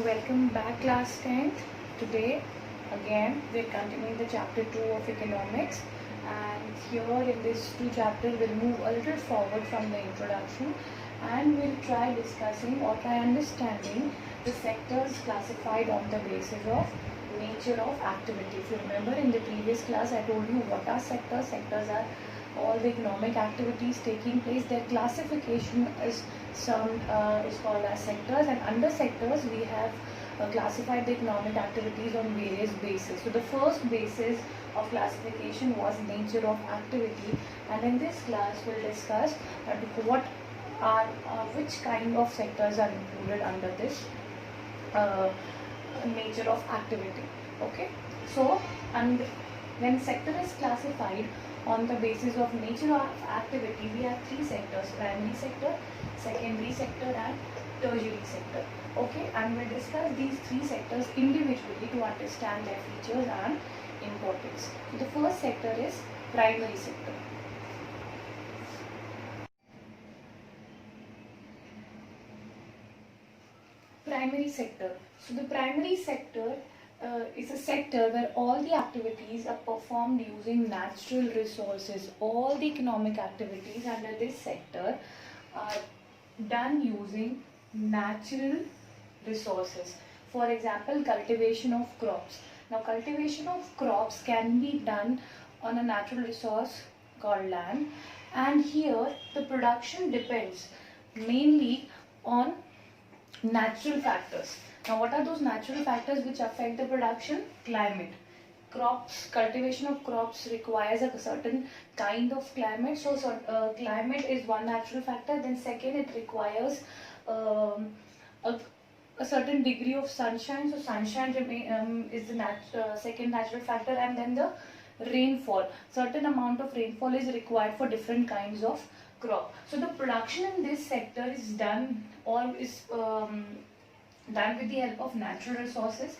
Welcome back class 10th. Today again we're continuing the chapter 2 of economics, and here in this two chapters we'll move a little forward from the introduction and we'll try discussing or try understanding the sectors classified on the basis of nature of activity. If you remember in the previous class I told you what are sectors. Sectors are all the economic activities taking place. Their classification is called as sectors, and under sectors we have classified the economic activities on various bases. So the first basis of classification was nature of activity, and in this class we'll discuss what are which kind of sectors are included under this nature of activity. Okay, so and when sector is classified on the basis of nature of activity, we have three sectors: primary sector, secondary sector and tertiary sector. Okay, and we'll discuss these three sectors individually to understand their features and importance. So the first sector is primary sector. Primary sector. So the primary sector is a sector where all the activities are performed using natural resources. All the economic activities under this sector are done using natural resources. For example, cultivation of crops. Now, cultivation of crops can be done on a natural resource called land, and here the production depends mainly on natural factors. Now, what are those natural factors which affect the production? Climate. Crops, cultivation of crops requires a certain kind of climate. So climate is one natural factor. Then second, it requires a certain degree of sunshine. So sunshine is the second natural factor, and then the rainfall. Certain amount of rainfall is required for different kinds of crop. So the production in this sector is done done with the help of natural resources,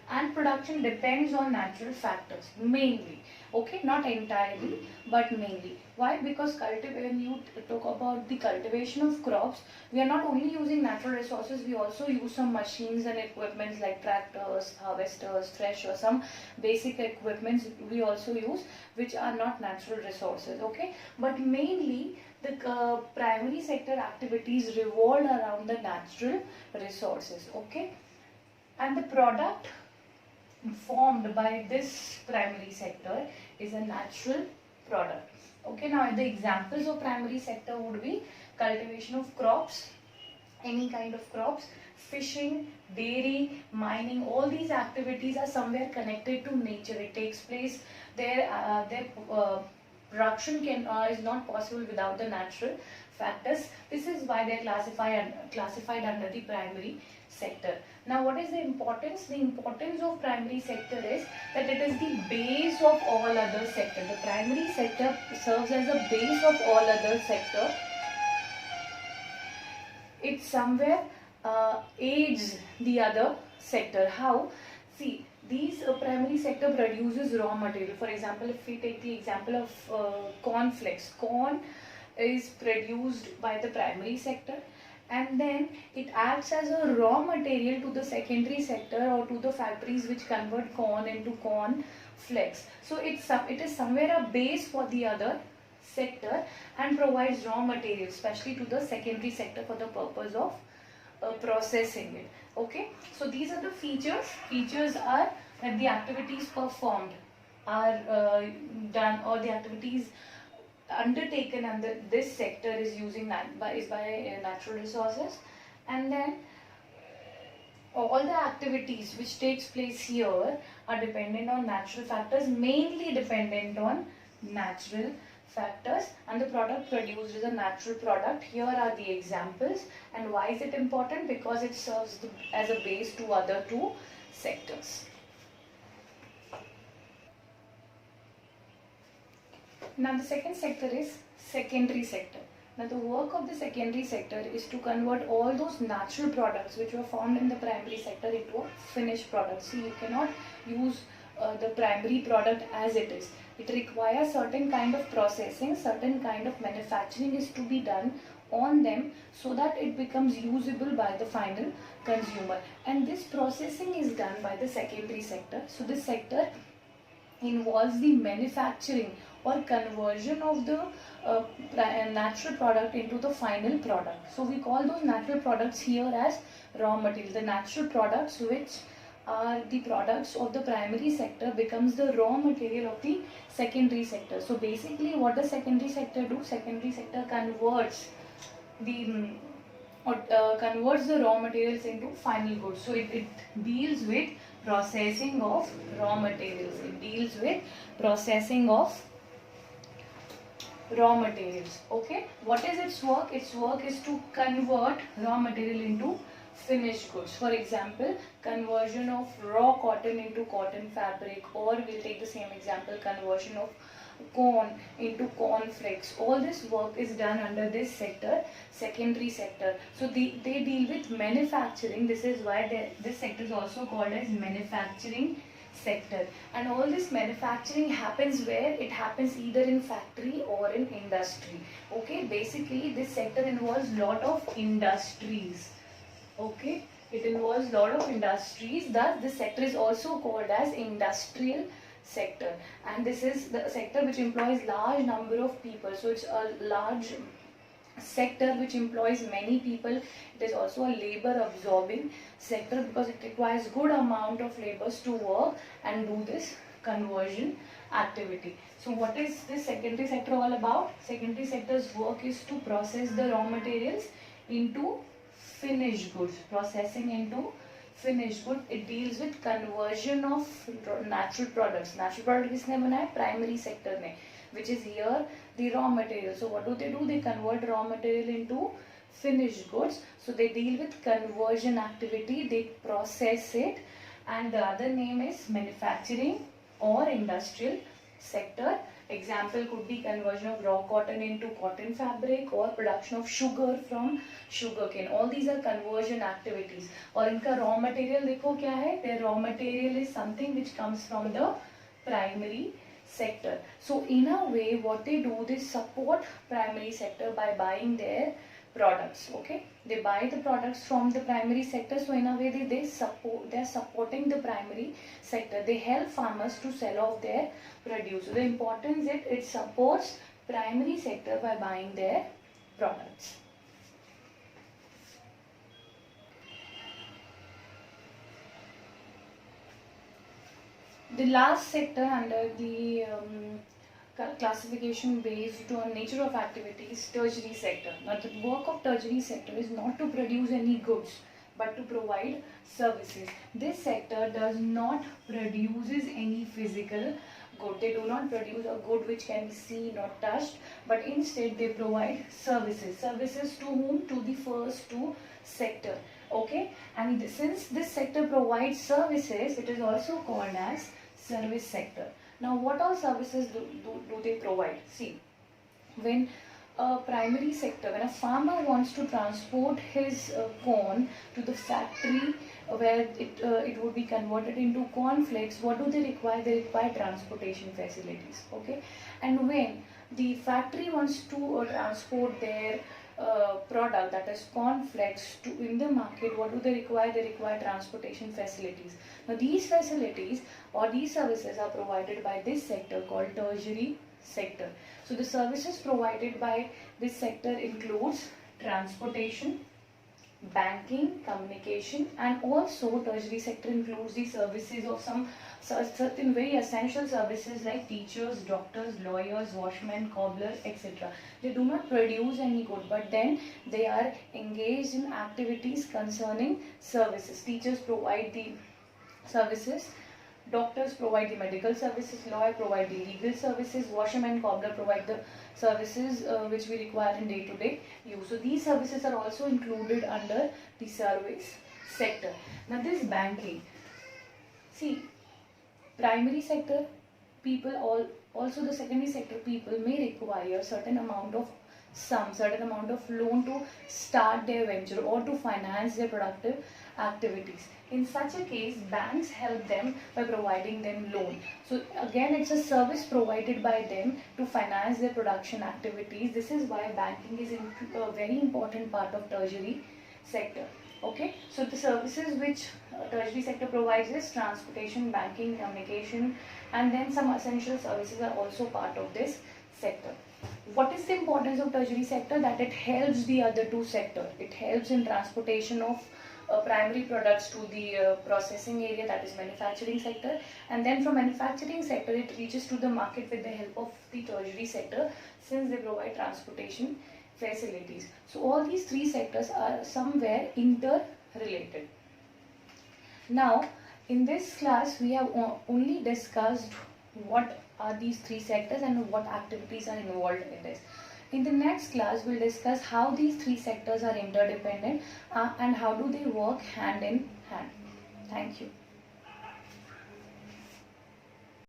and production depends on natural factors mainly. Okay, not entirely but mainly. Why? Because when you talk about the cultivation of crops, we are not only using natural resources, we also use some machines and equipments like tractors, harvesters, threshers, some basic equipments we also use which are not natural resources. Okay, but mainly the primary sector activities revolve around the natural resources. Okay, and the product formed by this primary sector is a natural product. Okay, now the examples of primary sector would be cultivation of crops, any kind of crops, fishing, dairy, mining. All these activities are somewhere connected to nature. It takes place there. Their production is not possible without the natural factors. This is why they are classified under the primary sector. Now, what is the importance? The importance of primary sector is that it is the base of all other sectors. The primary sector serves as a base of all other sectors. It somewhere aids the other sector. How? See, these primary sector produces raw material. For example, if we take the example of corn flakes, corn is produced by the primary sector, and then it acts as a raw material to the secondary sector or to the factories which convert corn into corn flakes. So it is somewhere a base for the other sector and provides raw material especially to the secondary sector for the purpose of processing it. Okay, so these are the features. Features are that the activities performed are done, or the activities undertaken under this sector is by natural resources, and then all the activities which takes place here are dependent on natural factors, mainly dependent on natural factors, and the product produced is a natural product. Here are the examples. And why is it important? Because it serves as a base to other two sectors. Now the second sector is secondary sector. Now the work of the secondary sector is to convert all those natural products which were found in the primary sector into a finished product. See, you cannot use the primary product as it is. It requires certain kind of processing, certain kind of manufacturing is to be done on them so that it becomes usable by the final consumer. And this processing is done by the secondary sector. So this sector involves the manufacturing or conversion of the natural product into the final product. So we call those natural products here as raw material. The natural products which are the products of the primary sector becomes the raw material of the secondary sector. So basically what does secondary sector do? Secondary sector converts the converts the raw materials into final goods. So it deals with processing of raw materials. It deals with processing of raw materials. Okay, what is its work? Its work is to convert raw material into finished goods. For example, conversion of raw cotton into cotton fabric, or we'll take the same example, conversion of corn into corn flakes. All this work is done under this sector, secondary sector. So they deal with manufacturing. This is why this sector is also called as manufacturing sector. And all this manufacturing happens where? It happens either in factory or in industry. Okay, basically this sector involves lot of industries. Okay, it involves lot of industries. Thus this sector is also called as industrial sector, and this is the sector which employs large number of people. So it's a large sector which employs many people. It is also a labor absorbing sector because it requires good amount of laborers to work and do this conversion activity. So what is this secondary sector all about? Secondary sector's work is to process the raw materials into finished goods. Processing into finished good. It deals with conversion of natural products. Natural product किसने बनाया? Primary sector ने, which is here the raw material. So what do? They convert raw material into finished goods. So they deal with conversion activity. They process it, and the other name is manufacturing or industrial sector. Example could be conversion of raw cotton into cotton fabric or production of sugar from sugarcane. All these are conversion activities. और इनका raw material देखो क्या है? Their raw material is something which comes from the primary sector. So in a way, what they do, they support primary sector by buying their products. Okay, they buy the products from the primary sector. So in a way, they are supporting the primary sector. They help farmers to sell off their produce. So the importance is it supports primary sector by buying their products. The last sector under the classification based on nature of activities, tertiary sector. Now the work of tertiary sector is not to produce any goods but to provide services. This sector does not produces any physical good. They do not produce a good which can be seen or touched, but instead they provide services. Services to whom? To the first two sector. Okay, and since this sector provides services, it is also called as service sector. Now what all services do they provide? See, when a primary sector, when a farmer wants to transport his corn to the factory where it would be converted into cornflakes, what do they require? They require transportation facilities. Okay, and when the factory wants to transport their product, that is cornflakes, to in the market, what do they require? They require transportation facilities. Now these facilities or these services are provided by this sector called tertiary sector. So the services provided by this sector includes transportation, banking, communication, and also tertiary sector includes the services of some certain very essential services like teachers, doctors, lawyers, washmen, cobblers, etc. They do not produce any good, but then they are engaged in activities concerning services. Teachers provide the services, doctors provide the medical services, lawyer provide the legal services, washerman, cobbler provide the services which we require in day-to-day use. So these services are also included under the service sector. Now this banking, see, primary sector people, also the secondary sector people may require certain amount of certain amount of loan to start their venture or to finance their productive activities. In such a case, banks help them by providing them loan. So again, it's a service provided by them to finance their production activities. This is why banking is a very important part of tertiary sector. Okay, so the services which tertiary sector provides is transportation, banking, communication, and then some essential services are also part of this sector. What is the importance of tertiary sector? That it helps the other two sectors. It helps in transportation of primary products to the processing area, that is manufacturing sector, and then from manufacturing sector it reaches to the market with the help of the tertiary sector, since they provide transportation facilities. So all these three sectors are somewhere interrelated. Now in this class we have only discussed what are these three sectors and what activities are involved in this. In the next class, we'll discuss how these three sectors are interdependent and how do they work hand in hand. Thank you.